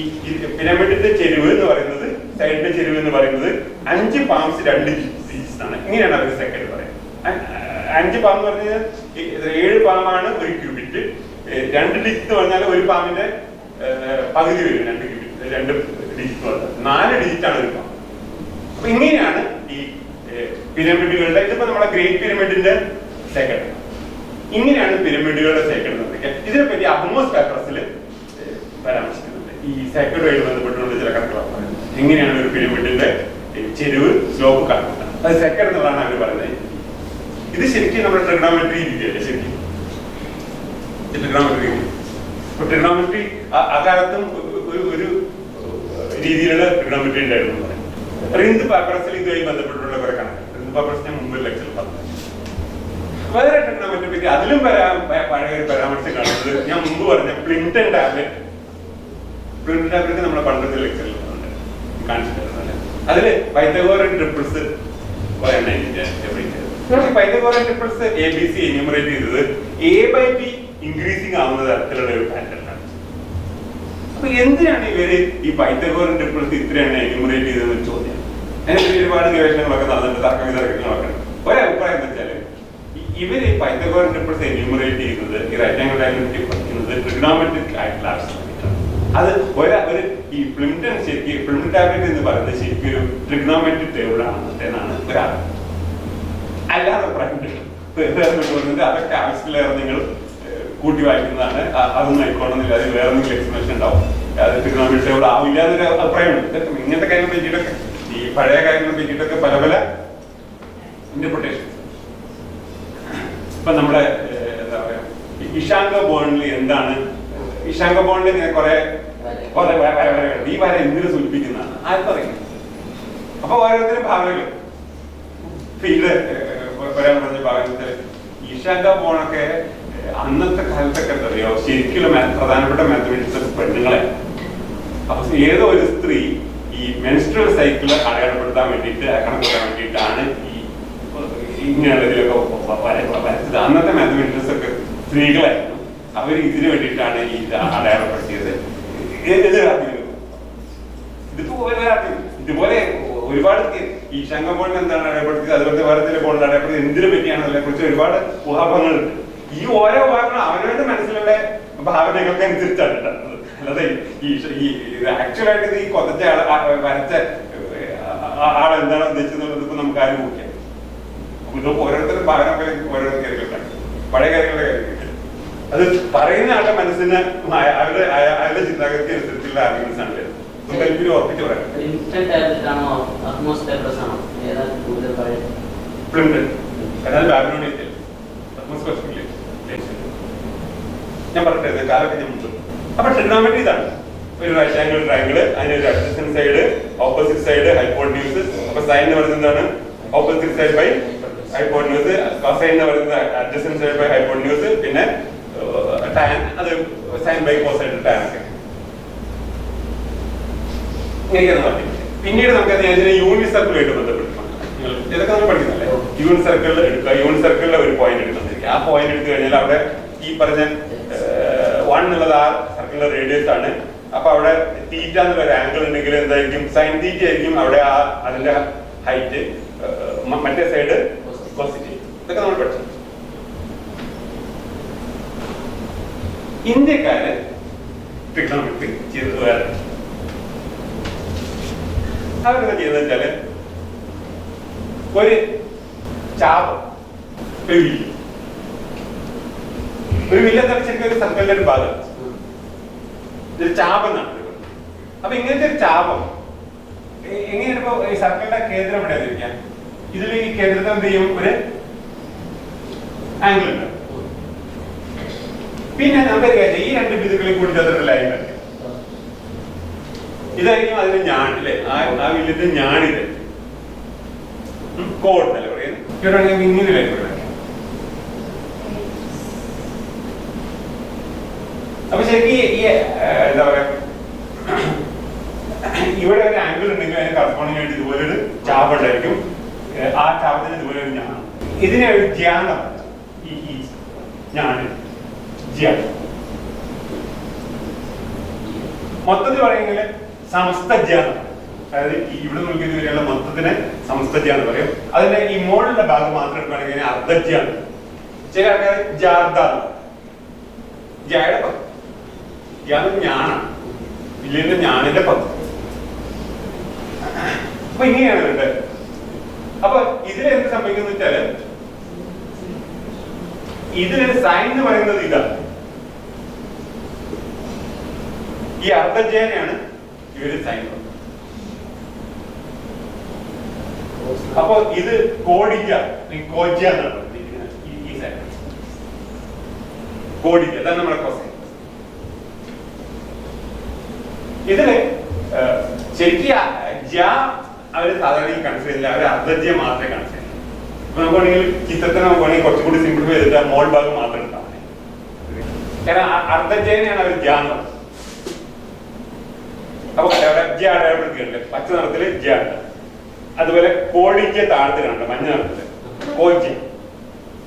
പിരമിഡിന്റെ ചെരിവ് എന്ന് പറയുന്നത്, സൈഡിന്റെ ചെരിവ് എന്ന് പറയുന്നത് 5 പാംസ് 2 ഡിജിറ്റ്സ് ആണ്. ഇങ്ങനെയാണ് അവർ സെക്കൻഡ് പറയുന്നത്. 5 പാം എന്ന് പറഞ്ഞാൽ 7 പാമാണ് ഒരു ക്യൂബിറ്റ്. 2 ഡിജിറ്റ് എന്ന് പറഞ്ഞാൽ ഒരു പാമിന്റെ പകുതി വരും. 2 ക്യൂബിറ്റ് 2 ഡിജിറ്റ് പറഞ്ഞാൽ 4 ഡിജിറ്റ് ആണ് ഒരു പാം. അപ്പൊ ഇങ്ങനെയാണ് ഈ പിരമിഡുകളുടെ, ഇതിപ്പോ നമ്മുടെ ഗ്രേറ്റ് പിരമിഡിന്റെ സെക്കൻഡ്. ഇങ്ങനെയാണ് പിരമിഡുകളുടെ സെക്കൻഡ് എന്നൊക്കെ ഇതിനെപ്പറ്റി അഹ്മോസ് പേപ്പർസിൽ പരാമർശിക്കുന്നുണ്ട്. ഈ സെക്കൻഡുമായിട്ട് ബന്ധപ്പെട്ടുകൊണ്ട് ചില കണക്കുകളാണ് പറയുന്നത്. എങ്ങനെയാണ് ഒരു പിരമിഡിന്റെ ചെരുവ് സ്ലോപ്പ് കണക്കൂട്ടുക. അത് സെക്കൻഡ് എന്നുള്ളതാണ് അവർ പറയുന്നത്. ഇത് ശരിക്കും നമ്മുടെ ട്രിഗണോമെട്രി രീതിയല്ലേ ശരിക്കും ട്രിഗണോമെട്രി രീതി. അപ്പൊ ട്രിഗണോമെട്രി അക്കാലത്തും ഒരു രീതിയിലുള്ള ട്രിഗണോമെട്രി ഉണ്ടായിരുന്നു. റിന്ദ് പാപ്പറസിൽ ഇതുമായി ബന്ധപ്പെട്ടുള്ള കുറെ കണക്ക് റിന്ദ് പാപ്പറസ് ഞാൻ മുമ്പ് ലെക്ചറിൽ പറഞ്ഞു. വേറെ ട്രിഗണോമെട്രി പറ്റി അതിലും പഴയ ഒരു പരാമർശം കാണുന്നത് ഞാൻ മുമ്പ് പറഞ്ഞ പ്ലിംപ്ടൺ ടാബ്ലറ്റ്. പ്ലിംപ്ടൺ ടാബ്ലറ്റ് നമ്മുടെ പണ്ടത്തെ ലെക്ചറിൽ കാണിച്ചിട്ടുണ്ടല്ലേ. അതില് പൈതഗോറൻ ട്രിപ്പിൾസ് പൈതഗോറൻ ട്രിപ്പിൾസ് ABC എന്യൂമറേറ്റ് ചെയ്തത് A/B ഇൻക്രീസിംഗ് ആവുന്ന തരത്തിലുള്ള ഒരു പാറ്റേണാണ്. അപ്പൊ എന്തിനാണ് ഇവര് ഈ പൈതഗോറൻ ട്രിപ്പിൾസ് ഇത്രയാണ് എന്യൂമറേറ്റ് ചെയ്തതെന്ന് ചോദ്യം. അതിന് ഒരുപാട് ഗവേഷണങ്ങളൊക്കെ നടന്നിട്ട് തർക്ക വിതർക്കങ്ങളൊക്കെ ഉണ്ട്. ഒരഭിപ്രായം എന്ന് വെച്ചാല് ഇവര് ഈ പൈതഗോറൻ ട്രിപ്പിൾസ് എന്യൂമറേറ്റ് ചെയ്യുന്നത് ഈ റൈറ്റ് ആംഗിൾ ട്രയാങ്കിൾ പഠിക്കുന്നത് ട്രിഗണോമെട്രിക് ആയിട്ടുള്ള ആവശ്യമായിട്ടാണ്. അത് ഈ പ്ലിംപ്ടൺ ശരിക്കും പ്ലിംപ്ടൺ ടാബ്ലറ്റ് എന്ന് പറയുന്നത് ശരിക്കും ഒരു ട്രിഗണോമെട്രിക് ടേബിൾ ആണെന്നാണ് ഒരാൾ. അല്ലാതെ പറയുന്നത് അതൊക്കെ ആവശ്യമില്ലാതെ നിങ്ങൾ കൂട്ടി വായിക്കുന്നതാണ്, അതൊന്നും ആയിക്കോണമെന്നില്ല, അത് വേറെ എന്തെങ്കിലും എക്സ്പ്ലനേഷൻ ഉണ്ടാവും, അത് ട്രിഗണോമെട്രിക് ടേബിൾ ആവില്ല എന്നൊരു അഭിപ്രായമുണ്ട്. ഇതൊക്കെ ഇങ്ങനത്തെ കാര്യങ്ങളെ പറ്റിയിട്ടൊക്കെ ഈ പഴയ കാര്യങ്ങളെ പറ്റിയിട്ടൊക്കെ പല പല ഇന്റർപ്രിട്ടേഷൻ. ഇപ്പൊ നമ്മുടെ എന്താ പറയാ ഇഷാങ്ക ബോണ്ടിൽ എന്താണ് ഇഷാങ്ക ബോണ്ട് ഇങ്ങനെ കുറെ ഈ വര എന്തിനു സൂചിപ്പിക്കുന്നതാണ് ആർക്കറിയാം. അപ്പൊ ഓരോരുത്തരും ഭാവനകൾ ഇത് ഒരാൾ പറഞ്ഞ ഭാഗത്തിൽ ഇഷാങ്ക ബോണ്ടൊക്കെ അന്നത്തെ കാലത്തൊക്കെ എന്താ അറിയോ ശരിക്കും പ്രധാനപ്പെട്ട മാത്തമാറ്റിക്സ് പെണ്ണുങ്ങളെ. അപ്പൊ ഏതോ ഒരു സ്ത്രീ ഈ മെൻസ്ട്രൽ സൈക്കിള് അടയാളപ്പെടുത്താൻ വേണ്ടിയിട്ട് കണക്കൂട്ടാൻ വേണ്ടിയിട്ടാണ് ഈ ഇങ്ങനെയുള്ള ഇതിലൊക്കെ വരച്ചത്. അന്നത്തെ മാത്തമാറ്റിക്സ് ഒക്കെ സ്ത്രീകളായിരുന്നു. അവർ ഇതിനു വേണ്ടിയിട്ടാണ് ഈ അടയാളപ്പെടുത്തിയത്. ഇതുപോലെ ഒരുപാട് ഈ ശംഖബോണ്ട് എന്താണ് അടയാളപ്പെടുത്തിയത്, അതുപോലത്തെ വേറെ ചില ബോണ്ട് അടയാളപ്പെടുത്തിയത് എന്തിനെ പറ്റിയാണ് അതിനെ കുറിച്ച് ഒരുപാട് ഊഹാഭങ്ങളുണ്ട്. ഈ ഓരോ ഊഹാഭങ്ങളും അവനവന്റെ മനസ്സിലുള്ള ഭാവനകൾക്ക് അനുസരിച്ചാണ് ഉണ്ടാകുന്നത്. അല്ലാതെ ഈ ആക്ച്വലായിട്ട് ഈ കൊതച്ച വരച്ച ആളെന്താണ് ഉദ്ദേശിച്ചത് ഇപ്പൊ നമുക്ക് ആരും നോക്കിയാൽ ഇതൊക്കെ ഓരോരുത്തരും ഭാവന ഓരോ കാര്യങ്ങളുണ്ടാണ്. പഴയ കാര്യങ്ങളുടെ കാര്യങ്ങൾ അത് പറയുന്ന ആളുടെ മനസ്സിന് അയാളുടെ ചിന്താഗതിക്ക് അനുസരിച്ചുള്ള ആർഗ്യുമെന്റ്സ് ആണ് വരുന്നത്. ഉറപ്പിച്ചു പറയാം. ഞാൻ പറഞ്ഞിരുന്നത് കാലൊക്കെ മുമ്പ്. അപ്പൊ ട്രിഗണോമെട്രി ഇതാണ്. ഒരു റൈറ്റ് ആംഗിൾ ട്രയാങ്കിൾ, അതിനൊരു adjacent side, opposite side, hypotenuse. അപ്പൊ സൈൻ എന്ന് പറയുന്നത് എന്താണ്? Opposite side by hypotenuse. Cosine എന്ന് പറയുന്നത് അഡ്ജസന്റ് സൈഡ് ബൈ ഹൈപ്പോട്ടന്യൂസ്. പിന്നെ ടാൻ അത് സൈൻ ബൈ കോസൈൻ ടാൻ ഒക്കെ ഇങ്ങനെയൊക്കെയാണ് പറഞ്ഞത്. പിന്നീട് നമുക്ക് യൂണിറ്റ് സർക്കിളുമായിട്ട് ബന്ധപ്പെട്ടിട്ടുണ്ട്. ഇതൊക്കെ നമ്മൾ പഠിക്കുന്നല്ലേ. യൂണിറ്റ് സർക്കിളിൽ എടുക്കുക. യൂണിറ്റ് സർക്കിളിലെ ഒരു പോയിന്റ് എടുക്കുന്നിരിക്കുക. ആ പോയിന്റ് എടുത്തു കഴിഞ്ഞാൽ അവിടെ ഈ പറഞ്ഞ 1 എന്നുള്ളത് ആ സർക്കിളിന്റെ റേഡിയസ് ആണ്. അപ്പൊ അവിടെ തീറ്റ എന്നുള്ള ഒരു ആംഗിൾ ഉണ്ടെങ്കിൽ എന്തായിരിക്കും? സൈൻ തീറ്റ ആയിരിക്കും അവിടെ അതിന്റെ ഹൈറ്റ്. മറ്റേ സൈഡ് പോസിറ്റീവ്. ഇതൊക്കെ നമ്മൾ പഠിച്ചു. ഇന്ത്യക്കാര് ട്രിഗണോമെട്രി ചെയ്തത് വേറെ. അവരെന്താ ചെയ്തെന്ന് വെച്ചാല് ഒരു ചാപം, ഒരു വില്ലെന്ന് ശരിക്കും ഒരു സർക്കിളിന്റെ ഒരു ഭാഗം, ഒരു ചാപം എന്നാണ്. അപ്പൊ ഇങ്ങനത്തെ ഒരു ചാപം എങ്ങനെയാണ് ഇപ്പൊ ഈ സർക്കിളിന്റെ കേന്ദ്രം എവിടെ തിരിക്കാം? ഇതിൽ ഈ കേന്ദ്രത്തിൽ എന്ത് ചെയ്യും? ഒരു ആംഗിൾ ഉണ്ട്. പിന്നെ നമുക്ക് ഈ രണ്ട് ബിന്ദുക്കളിൽ കൂടി ചേർത്തിട്ട് ലൈൻ വരയ്ക്കാം. ഇതായിരിക്കും അതിന്റെ ഞാണില്ലേ, ആ വില്ലിന്റെ ഞാണിത് കോഡ് എന്നല്ല പറയുന്നത്. ഇവിടെ ഇങ്ങനെ ലൈൻ വരയ്ക്കാം. അപ്പൊ ശരിക്കും ഈ എന്താ പറയാ ഇവിടെ ഒരു ആംഗിൾ ഉണ്ടെങ്കിൽ അതിന് കറസ്പോണ്ടിങ് ആയിട്ട് ഇതുപോലൊരു ചാപം ഉണ്ടായിരിക്കും. ആ ചാപത്തിന് ഇതുപോലെ ഒരു ഞാണ്. ഇതിനെ ഒരു ജ്യാനം, ഈ ഞാണ് ജ്യാനം. മൊത്തത്തിൽ പറയുമെങ്കിൽ സമസ്തജ്യാനം. അതായത് ഇവിടെ നോക്കിയത് വരെയുള്ള മൊത്തത്തിന് സമസ്തജ്യാന്ന് പറയും. അതിന്റെ ഈ മോളിലുള്ള ഭാഗം മാത്രം എടുക്കുകയാണെങ്കിൽ അർദ്ധജ്യാനം. ചില ആൾക്കാർ ജാർദാണ്. ജയുടെ പദം ജ്യാനം ഞാനാണ്, വില്ലിന്റെ ഞാനിന്റെ പദം. അപ്പൊ ഇങ്ങനെയാണ് വേണ്ടത്. അപ്പൊ ഇതിലെന്ത് സംഭവിക്കുന്ന വെച്ചാല് ഇതിലൊരു സൈൻ എന്ന് പറയുന്നത് ഇതാണ്. ഈ അർദ്ധജ്ഞാനെയാണ് ഇവര് സൈൻ. അപ്പൊ ഇത് കോടിക്ക കോജ എന്നാണ് ഈ സൈഡ് കോടിക്ക അതാണ് നമ്മുടെ കോസൈൻ. ഇതില് ശരിക്കും അവര് സാധാരണ കൺസിഡർ ചെയ്തില്ല, അവർ അർദ്ധജ്യം മാത്രമേ കൺസിഡർ ചെയ്യുന്നു. അപ്പൊ നമുക്ക് വേണമെങ്കിൽ ചിത്രത്തിന് നമുക്ക് വേണമെങ്കിൽ കുറച്ചുകൂടി സിംപ്ലിഫൈ ചെയ്തിട്ട് മോൾ ഭാഗം മാത്രം ഉണ്ടാവും. കാരണം അർദ്ധജ്യനെയാണ് അവർ ജ്യാന്ന് പറഞ്ഞത്. അപ്പൊ അവിടെ ജ്യ അടയാളപ്പെടുത്തിയിട്ടുണ്ട്, പച്ച നിറത്തില് ജ്യ ഉണ്ട്. അതുപോലെ കോടിക്ക താഴത്ത് കണ്ട മഞ്ഞ നിറത്തില് കോജ്യം.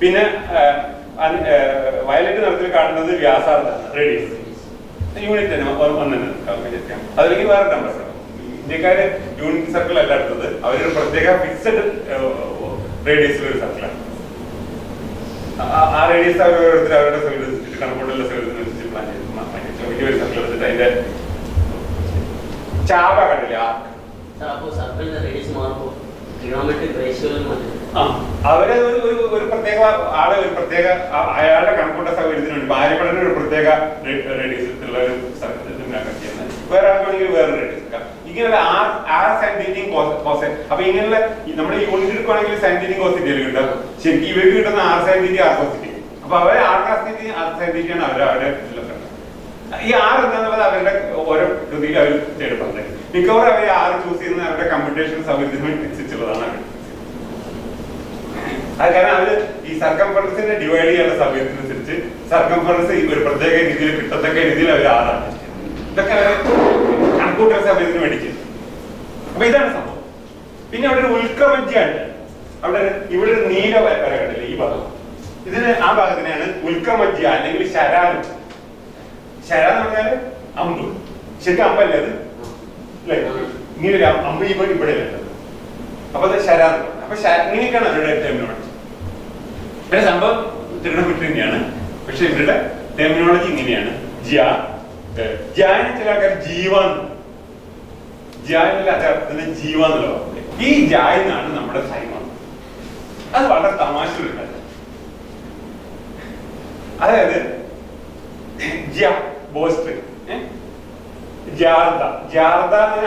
പിന്നെ വയലറ്റ് നിറത്തിൽ കാണുന്നത് വ്യാസാർദ്ധാണ്, റേഡിയസ് യൂണിറ്റ് തന്നെ അതല്ലെങ്കിൽ വേറെ നമ്പർ. ഇന്ത്യക്കാര് യൂണിറ്റ് സർക്കിൾ അല്ല എടുത്തത്, അവരൊരു പ്രത്യേക ഫിക്സഡ് റേഡിയസിൽ ഒരു സർക്കിളാണ്. ആ റേഡിയസ് അവരോരുത്തർ അവരുടെ സൗകര്യത്തിട്ട് കണക്കൂട്ടുള്ള സൗകര്യത്തിനനുസരിച്ച് പ്ലാൻ ചെയ്ത് വലിയൊരു സർക്കിൾ എടുത്തിട്ട് അതിന്റെ ചാപ കണ്ടില്ല അവര് ഒരു പ്രത്യേക ആളെ ഒരു പ്രത്യേക അയാളുടെ കണക്കൂട്ട സൗകര്യത്തിന് വേണ്ടി ഭാര്യപ്പെടേണ്ട ഒരു പ്രത്യേക റേഡിയസിലുള്ള ഒരു ചെയ്യുന്നത്, വേറെ ആൾക്കാണെങ്കിൽ വേറെ റേഡിയസ്. ഇങ്ങനെയുള്ള ആർ സയന്റിഫിക് കോസൈൻ. അപ്പൊ ഇങ്ങനെയുള്ള നമ്മുടെ യൂണിറ്റ് എടുക്കുകയാണെങ്കിൽ സയന്റിഫിക് കോസിറ്റി കിട്ടും. ശരിക്കും ഇവർക്ക് കിട്ടുന്ന ആർ സയന്റിഫിക് ആർ കോസിറ്റി. അപ്പൊ അവരെ ആർ കാസ്റ്റിറ്റി ആർ സയന്റിഫിക് ആണ് അവരുടെ ഈ ആർ എന്താന്നുള്ളത് അവരുടെ ഓരോ കൃതിയിൽ അവർ എടുക്കുന്നത്. മിക്കവാറും അവർ ആർ ചൂസ് ചെയ്യുന്നത് അവരുടെ കമ്പ്യൂട്ടേഷൻ സൗകര്യത്തിന് അനുസരിച്ചുള്ളതാണ് അവർ. അത് കാരണം അവര് ഈ സർക്കംഫറൻസിനെ ഡിവൈഡ് ചെയ്യാനുള്ള സൗകര്യത്തിനനുസരിച്ച് സർക്കംഫറൻസ് ഒരു പ്രത്യേക രീതിയിൽ കിട്ടത്തക്ക രീതിയിൽ അവർ ആറാണ്. ഇതൊക്കെ അവര് കണക്കൂട്ടൽ സൗകര്യത്തിന് വേണ്ടി ചെയ്തു. അപ്പൊ ഇതാണ് സംഭവം. പിന്നെ അവിടെ ഒരു ഉൽക്രമജ്യാണ്. അവിടെ ഇവിടെ ഒരു നീല വര കണ്ടില്ലേ ഈ ഭാഗം, ഇതിന് ആ ഭാഗത്തിനെയാണ് ഉൽക്രമജ്യ അല്ലെങ്കിൽ ശരാന്. ശരാന്ന് പറഞ്ഞാല് അമ്പ്. ശരിക്കും അമ്പല്ലേ അത്, അല്ലേ? ഇങ്ങനെ ഒരു അമ്പ് ഇവിടെ വേണ്ടത്. അപ്പൊ അത് ശരാന്ന്. അപ്പൊ ഇങ്ങനെയൊക്കെയാണ് അവരുടെ ടെർമിനോളജി. ഇവിടെ സംഭവം ട്രിഗണോമെട്രി തന്നെയാണ്, പക്ഷെ ഇവരുടെ ടെർമിനോളജി ഇങ്ങനെയാണ്. ജ്യാന് ചില ആൾക്കാർ ജീവാന്ന്, ജ്യാനുള്ള അർത്ഥത്തിന് ജീവാന്നുള്ള വാക്ക്. ഈ ജായെന്നാണ് നമ്മുടെ സൈമ. അത് വളരെ തമാശയുള്ള കാര്യം. അതായത്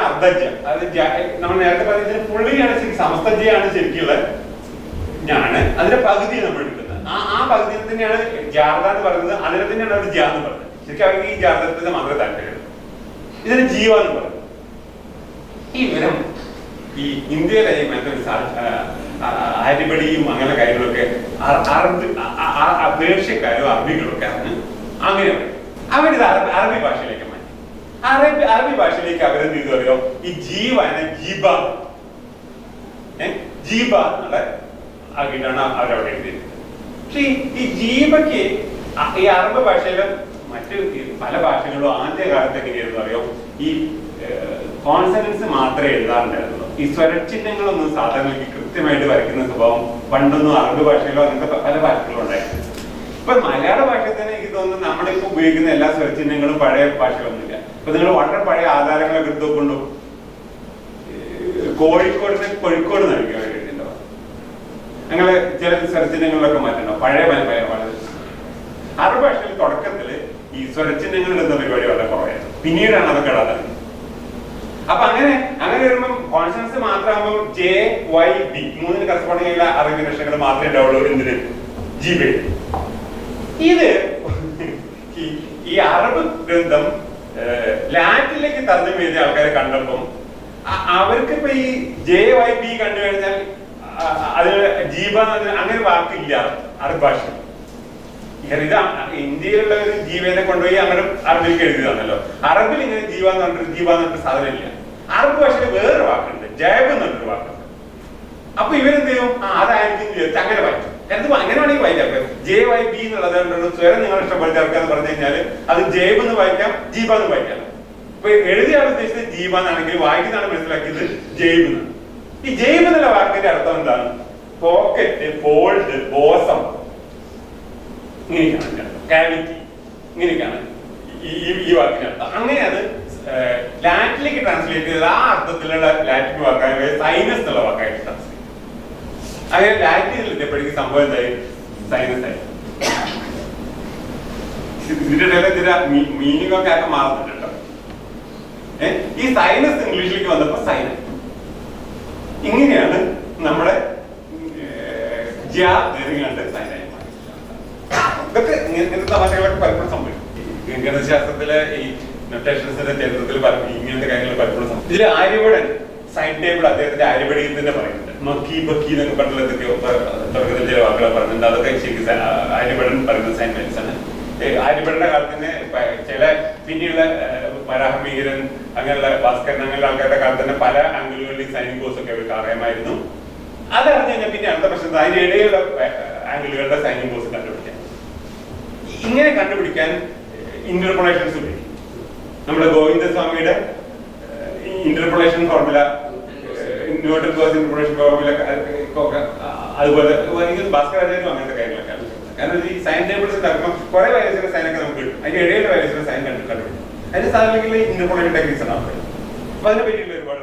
അർദ്ധജ്യ, അതായത് നമ്മൾ നേരത്തെ പറഞ്ഞതിന് പുള്ളിയാണ് ശരിക്കും, സമസ്തജ്യാണ് ശരിക്കുള്ള ഞാണ്. അതിന്റെ പകുതി നമ്മൾ എടുക്കുന്നത്. ആ പകുതി തന്നെയാണ് ജാർദ എന്ന് പറയുന്നത്. അതിനെ തന്നെയാണ് അവർ ജ്യാ എന്ന് പറയുന്നത്. ശരിക്കും അവർക്ക് ഈ ജാതകത്തിന് മാത്രമേ താല്പര്യം. ഇതിന് ജീവ എന്ന് പറയുന്നത്. ഈ വിവരം ഈ ഇന്ത്യയിലെ അരിപടിയും അങ്ങനെ കാര്യങ്ങളൊക്കെ പേർഷ്യക്കാരും അറബികളൊക്കെ അങ്ങനെ പറയും. അവരിത് അറബി ഭാഷയിലേക്ക് മാറ്റി. അറബി ഭാഷയിലേക്ക് അവരെന്ത് ചെയ്തു അറിയോ, ഈ ജീവനെ ജീബ ജീബ എന്നുള്ള ആക്കിയിട്ടാണ് അവരവിടെ എഴുതിയത്. പക്ഷെ ഈ ജീബയ്ക്ക് ഈ അറബ് ഭാഷയിലെ മറ്റ് പല ഭാഷകളും ആദ്യ കാലത്ത് എങ്ങനെയായിരുന്നു അറിയോ, ഈ കോൺസണൻസ് മാത്രമേ എഴുതാറുണ്ടായിരുന്നുള്ളൂ. ഈ സ്വരചിഹ്നങ്ങളൊന്നും സാധാരണ കൃത്യമായിട്ട് വരയ്ക്കുന്ന സ്വഭാവം പണ്ടൊന്നും അറബ് ഭാഷയിലോ അങ്ങനത്തെ പല ഭാഷകളും ഉണ്ടായിരുന്നു. ഇപ്പൊ മലയാള ഭാഷയിൽ തന്നെ എനിക്ക് തോന്നുന്നു നമ്മളിപ്പോ ഉപയോഗിക്കുന്ന എല്ലാ സ്വരചിഹ്നങ്ങളും പഴയ ഭാഷകളൊന്നുമില്ല. ഇപ്പൊ നിങ്ങൾ വളരെ പഴയ ആധാരങ്ങളൊക്കെ എടുത്തു കൊണ്ടു കോഴിക്കോട് നൽകിയ അങ്ങനെ ചില സ്വരചിഹ്നങ്ങളിലൊക്കെ മാറ്റണ്ടോ പഴയ വളരെ അറബ് ഭാഷയിൽ തുടക്കത്തില് ഈ സ്വരചിഹ്നങ്ങൾ എന്ന പരിപാടി വളരെ കുറവായിരുന്നു. പിന്നീടാണ് അതൊക്കെ ഇടാത്തത്. അപ്പൊ അങ്ങനെ വരുമ്പോൾ കോൺസണൻസ് മാത്രമാകുമ്പോൾ JYB മൂന്നിന് കറസ്പോണ്ടിങ് ആയിട്ടുള്ള അറബി അക്ഷരങ്ങൾ മാത്രമേ ഉണ്ടാവുള്ളൂ. എന്തിന് ജീബ. ഇത് ഈ അറബ് ഗ്രന്ഥം ലാറ്റിനിലേക്ക് തർജ്ജമ ചെയ്ത ആൾക്കാരെ കണ്ടപ്പം അവർക്ക് ഇപ്പൊ ഈ JYB കണ്ടു കഴിഞ്ഞാൽ അതിന് ജീബ അങ്ങനെ വാക്കില്ല അറബ് ഭാഷ. ഇത് ഇന്ത്യയിലുള്ള ഒരു ജീവനെ കൊണ്ടുപോയി അങ്ങനെ അറബിലേക്ക് എഴുതിയതാണല്ലോ. അറബിൽ ഇങ്ങനെ ജീവ എന്ന് പറഞ്ഞിട്ട് സാധനം ഇല്ല. അറബ് ഭാഷയിൽ വേറൊരു വാക്കുണ്ട്, ജയബ് എന്ന് പറഞ്ഞൊരു വാക്കുണ്ട്. അപ്പൊ ഇവരെന്ത് ചെയ്യും, അതായിരിക്കും വിചാരിച്ച് അങ്ങനെ വായിക്കും. എന്ത് അങ്ങനെ വേണമെങ്കിൽ വായിക്കാം. JYB എന്നുള്ളത് സ്വരം നിങ്ങൾ ഇഷ്ടപ്പെട്ട ചേർക്കാന്ന് പറഞ്ഞു കഴിഞ്ഞാല് അത് ജേബ് എന്ന് വായിക്കാം, ജീബ എന്ന് വായിക്കാം. ഇപ്പൊ എഴുതിയ ആൾ ഉദ്ദേശിച്ചത് ജീബ എന്നാണെങ്കിൽ വായിക്കുന്നതാണ് മനസ്സിലാക്കിയത് ജേബ് എന്ന്. ഈ ജേബ് എന്നുള്ള വാക്കിന്റെ അർത്ഥം എന്താണ്? പോക്കറ്റ്, ഫോൾഡ്, ബോസം, ഇങ്ങനെയൊക്കെയാണ് കാവിറ്റി, ഇങ്ങനെയൊക്കെയാണ് ഈ വാക്കിന്റെ അർത്ഥം. അങ്ങനെ അത് ലാറ്റിനിലേക്ക് ട്രാൻസ്ലേറ്റ് ചെയ്തത് ആ അർത്ഥത്തിലുള്ള ലാറ്റിൻ വാക്കായ സൈനസ് എന്നുള്ള വാക്കായിട്ട് ട്രാൻസ്ലേറ്റ്. അങ്ങനെ ലാറ്റിനിൽ എത്തിയപ്പോഴേക്ക് സംഭവം എന്തായി? സൈനസ് ആയി. ഇതിന്റെ ഇടയിൽ മീനിങ് ഒക്കെ ആക്കെ മാറുന്നുണ്ടോ? ഈ സൈനസ് ഇംഗ്ലീഷിലേക്ക് വന്നപ്പോ സൈനസ്. ഇങ്ങനെയാണ് നമ്മുടെ ജ്യാണ്ട് സൈനായി മാറി. ഇതൊക്കെ ഇങ്ങനത്തെ തമാശകളൊക്കെ പലപ്പോഴും സംഭവിക്കും. ഗണിതശാസ്ത്രത്തിലെ ഈ നൊട്ടേഷൻസിന്റെ ചരിത്രത്തിൽ ഇങ്ങനത്തെ കാര്യങ്ങൾ പലപ്പോഴും സംഭവിക്കും. ഇതിൽ ആര്യഭടൻ സൈൻ ടേബിൾ അദ്ദേഹത്തിന്റെ ആര്യഭടിയിൽ തന്നെ പറയുന്നുണ്ട്. മക്കി ബക്കി എന്നൊക്കെ പറഞ്ഞുള്ള എന്തൊക്കെയോ തുടക്കത്തിൽ ചില വാക്കുകൾ പറഞ്ഞിട്ടുണ്ട്. അതൊക്കെ ശരിക്കും ആര്യഭടൻ പറയുന്ന സൈൻ മാത്സ് ആണ്. ആര്യഭടന്റെ കാലത്ത് തന്നെ ചില പിന്നെയുള്ള പരാഹമീകരൻ അങ്ങനെയുള്ള ഭാസ്കരൻ അങ്ങനെയുള്ള ആൾക്കാരുടെ കാലത്ത് തന്നെ പല ആംഗിളുകളിൽ സൈനിക് കോഴ്സ് ഒക്കെ അവർക്ക് അറിയാമായിരുന്നു. അതറിഞ്ഞു കഴിഞ്ഞാൽ പിന്നെ അടുത്ത പ്രശ്നം അതിനിടയിലുള്ള ആംഗിളുകളുടെ സൈനിക് കോഴ്സ് കണ്ടുപിടിക്കാൻ. ഇങ്ങനെ കണ്ടുപിടിക്കാൻ ഇന്റർപൊളേഷൻസ് ഉപയോഗിക്കും. നമ്മുടെ ഗോവിന്ദസ്വാമിയുടെ interpolation formula, Newton Gauss interpolation formula, അതുപോലെ ഭാസ്കരാചാര്യനും അങ്ങനത്തെ കാര്യങ്ങളൊക്കെയാണ്. കാരണം ഈ സൈൻ ടേബിൾസ് ഉണ്ടാക്കുമ്പോൾ കുറെ വൈറസിന്റെ സൈനൊക്കെ നമുക്ക് കിട്ടും. അതിന്റെ ഇടയിലെ വൈറസിന്റെ സൈൻ കണ്ടുപിടിക്കും. അതിന്റെ സാധനങ്ങളിൽ ഇന്റർപൊളേഷൻ ടെക്നിക്സ് ഉണ്ടാവും. അപ്പൊ അതിനെ പറ്റിയുള്ള ഒരുപാട്